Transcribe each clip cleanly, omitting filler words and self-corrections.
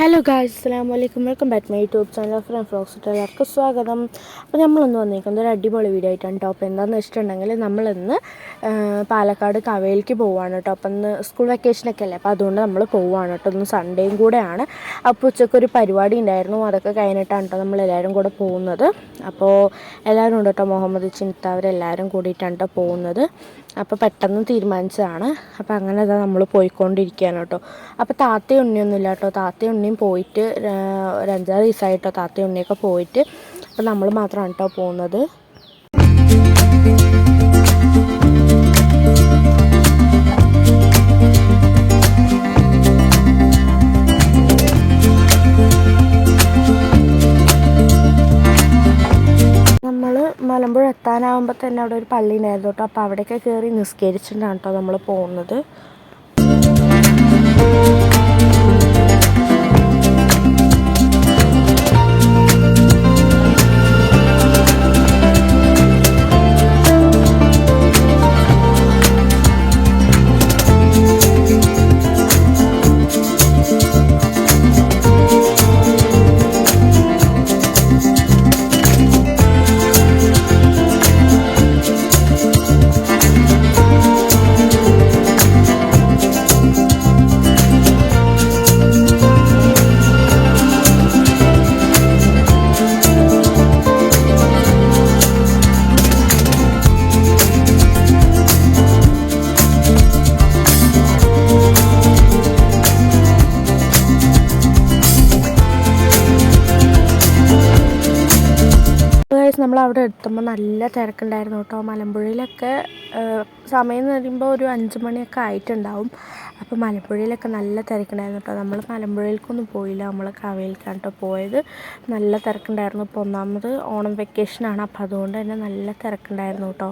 Hello guys, അസ്സലാമു അലൈക്കും. Welcome back to my YouTube channel folks. എല്ലാവർക്കും സ്വാഗതം. അപ്പോൾ നമ്മളിന്ന് വന്നിരിക്കുന്നത് ഒരു അടിപൊളി വീഡിയോ ആയിട്ടാണ് കേട്ടോ. അപ്പോൾ എന്താണെന്ന് വെച്ചിട്ടുണ്ടെങ്കിൽ നമ്മളിന്ന് പാലക്കാട് കവയിലേക്ക് പോവുകയാണ് കേട്ടോ. അപ്പം ഇന്ന് സ്കൂൾ വെക്കേഷനൊക്കെ അല്ലേ, അപ്പോൾ അതുകൊണ്ട് നമ്മൾ പോവുകയാണ് കേട്ടോ. ഇന്ന് സൺഡേയും കൂടെയാണ്. അപ്പോൾ ഉച്ചയ്ക്കൊരു പരിപാടി ഉണ്ടായിരുന്നു, അതൊക്കെ കഴിഞ്ഞിട്ടാണ് കേട്ടോ നമ്മളെല്ലാവരും കൂടെ പോകുന്നത്. അപ്പോൾ എല്ലാവരും ഉണ്ട് കേട്ടോ, മുഹമ്മദ് ചിൻത്ത അവരെല്ലാവരും കൂടിയിട്ടാണ് കേട്ടോ പോകുന്നത്. അപ്പോൾ പെട്ടെന്ന് തീരുമാനിച്ചതാണ്. അപ്പോൾ അങ്ങനെ അതാ നമ്മൾ പോയിക്കൊണ്ടിരിക്കുകയാണ് കേട്ടോ. അപ്പോൾ താത്തയും ഉണ്ണിയൊന്നുമില്ല കേട്ടോ. താത്തയും ഉണ്ണിയും പോയിട്ട് ഒരു 5-6 ദിവസമായിട്ടോ താത്തയും ഉണ്ണിയൊക്കെ പോയിട്ട്. അപ്പോൾ നമ്മൾ മാത്രമാണ് കേട്ടോ പോകുന്നത്. മലമ്പുഴ എത്താനാകുമ്പോൾ തന്നെ അവിടെ ഒരു പള്ളി ഉണ്ടായിരുന്നു കേട്ടോ. അപ്പോൾ അവിടെയൊക്കെ കയറി നിസ്കരിച്ചിട്ടാണ് കേട്ടോ നമ്മൾ പോകുന്നത്. നമ്മളവിടെ എത്തുമ്പോൾ നല്ല തിരക്കുണ്ടായിരുന്നു കേട്ടോ. മലമ്പുഴയിലൊക്കെ സമയം എന്ന് പറയുമ്പോൾ ഒരു 5 മണിയൊക്കെ ആയിട്ടുണ്ടാവും. അപ്പോൾ മലമ്പുഴയിലൊക്കെ നല്ല തിരക്കുണ്ടായിരുന്നു കേട്ടോ. നമ്മൾ മലമ്പുഴയിലേക്കൊന്നും പോയില്ല, നമ്മൾ കവയിലേക്കാണ് കേട്ടോ പോയത്. നല്ല തിരക്കുണ്ടായിരുന്നു. ഇപ്പോൾ ഒന്നാമത് ഓണം വെക്കേഷനാണ്, അപ്പോൾ അതുകൊണ്ട് തന്നെ നല്ല തിരക്കുണ്ടായിരുന്നു കേട്ടോ.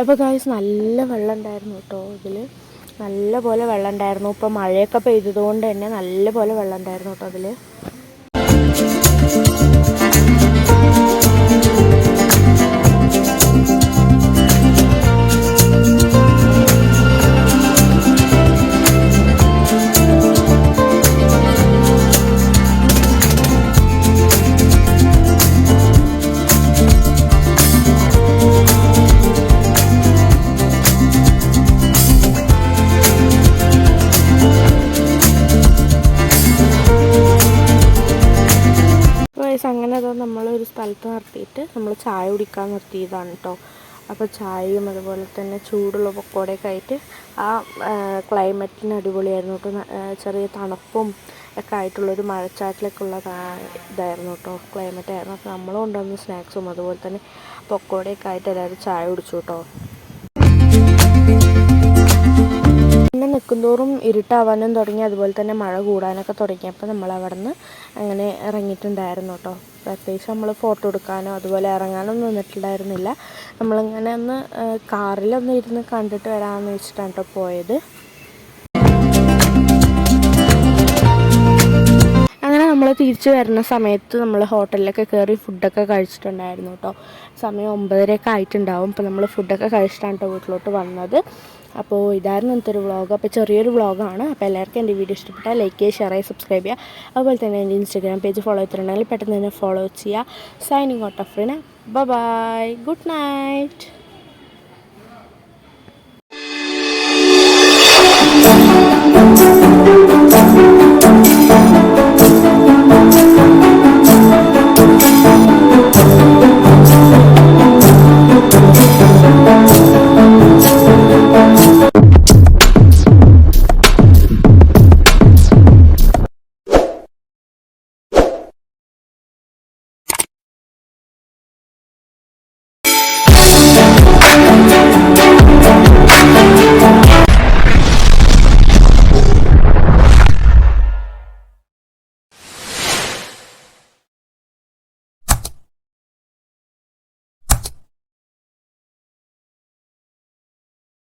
അപ്പോൾ ഗായ്സ് നല്ല വെള്ളം ഉണ്ടായിരുന്നു കേട്ടോ. ഇതിൽ നല്ല പോലെ വെള്ളം ഉണ്ടായിരുന്നു. ഇപ്പോൾ മഴയൊക്കെ പെയ്തതുകൊണ്ട് തന്നെ നല്ല പോലെ വെള്ളം ഉണ്ടായിരുന്നു കേട്ടോ അതിൽ. അങ്ങനെ അത് നമ്മളൊരു സ്ഥലത്ത് നിർത്തിയിട്ട് നമ്മൾ ചായ കുടിക്കാൻ നിർത്തിയതാണ് കേട്ടോ. അപ്പോൾ ചായയും അതുപോലെ തന്നെ ചൂടുള്ള പക്കോടയൊക്കെ ആയിട്ട് ആ ക്ലൈമറ്റിന് അടിപൊളിയായിരുന്നു കേട്ടോ. ചെറിയ തണുപ്പും ഒക്കെ ആയിട്ടുള്ളൊരു മഴച്ചാറ്റിലൊക്കെ ഇതായിരുന്നു കേട്ടോ, ക്ലൈമറ്റ് ആയിരുന്നു. അപ്പോൾ നമ്മൾ കൊണ്ടുവന്ന സ്നാക്സും അതുപോലെ തന്നെ പക്കോടയൊക്കെ ആയിട്ട് എല്ലാവരും ചായ കുടിച്ചു കേട്ടോ. പിന്നെ നിൽക്കുന്തോറും ഇരുട്ടാവാനും തുടങ്ങി, അതുപോലെ തന്നെ മഴ കൂടാനൊക്കെ തുടങ്ങിയപ്പോൾ നമ്മൾ അവിടെ നിന്ന് അങ്ങനെ ഇറങ്ങിയിട്ടുണ്ടായിരുന്നു കേട്ടോ. പ്രത്യേകിച്ച് നമ്മൾ ഫോട്ടോ എടുക്കാനോ അതുപോലെ ഇറങ്ങാനൊന്നും നിന്നിട്ടുണ്ടായിരുന്നില്ല. നമ്മളിങ്ങനെ ഒന്ന് കാറിലൊന്ന് ഇരുന്ന് കണ്ടിട്ട് വരാമെന്ന് വെച്ചിട്ടാണ് കേട്ടോ പോയത്. അങ്ങനെ നമ്മൾ തിരിച്ചു വരുന്ന സമയത്ത് നമ്മൾ ഹോട്ടലിലൊക്കെ കയറി ഫുഡൊക്കെ കഴിച്ചിട്ടുണ്ടായിരുന്നു കേട്ടോ. സമയം 9:30 ആയിട്ടുണ്ടാവും. അപ്പോൾ നമ്മൾ ഫുഡൊക്കെ കഴിച്ചിട്ടാണ് കേട്ടോ വീട്ടിലോട്ട് വന്നത്. അപ്പോൾ ഇതായിരുന്നു ഇന്നത്തെ ഒരു വ്ളോഗ്. അപ്പോൾ ചെറിയൊരു വ്ളോഗാണ്. അപ്പോൾ എല്ലാവർക്കും എൻ്റെ വീഡിയോ ഇഷ്ടപ്പെട്ടാൽ ലൈക്ക് ചെയ്യുക, ഷെയർ ചെയ്യുക, സബ്സ്ക്രൈബ് ചെയ്യുക. അതുപോലെ തന്നെ എൻ്റെ ഇൻസ്റ്റാഗ്രാം പേജ് ഫോളോ ചെയ്തിട്ടുണ്ടെങ്കിൽ പെട്ടെന്ന് തന്നെ ഫോളോ ചെയ്യുക. Signing out of Rina. Bye, good night.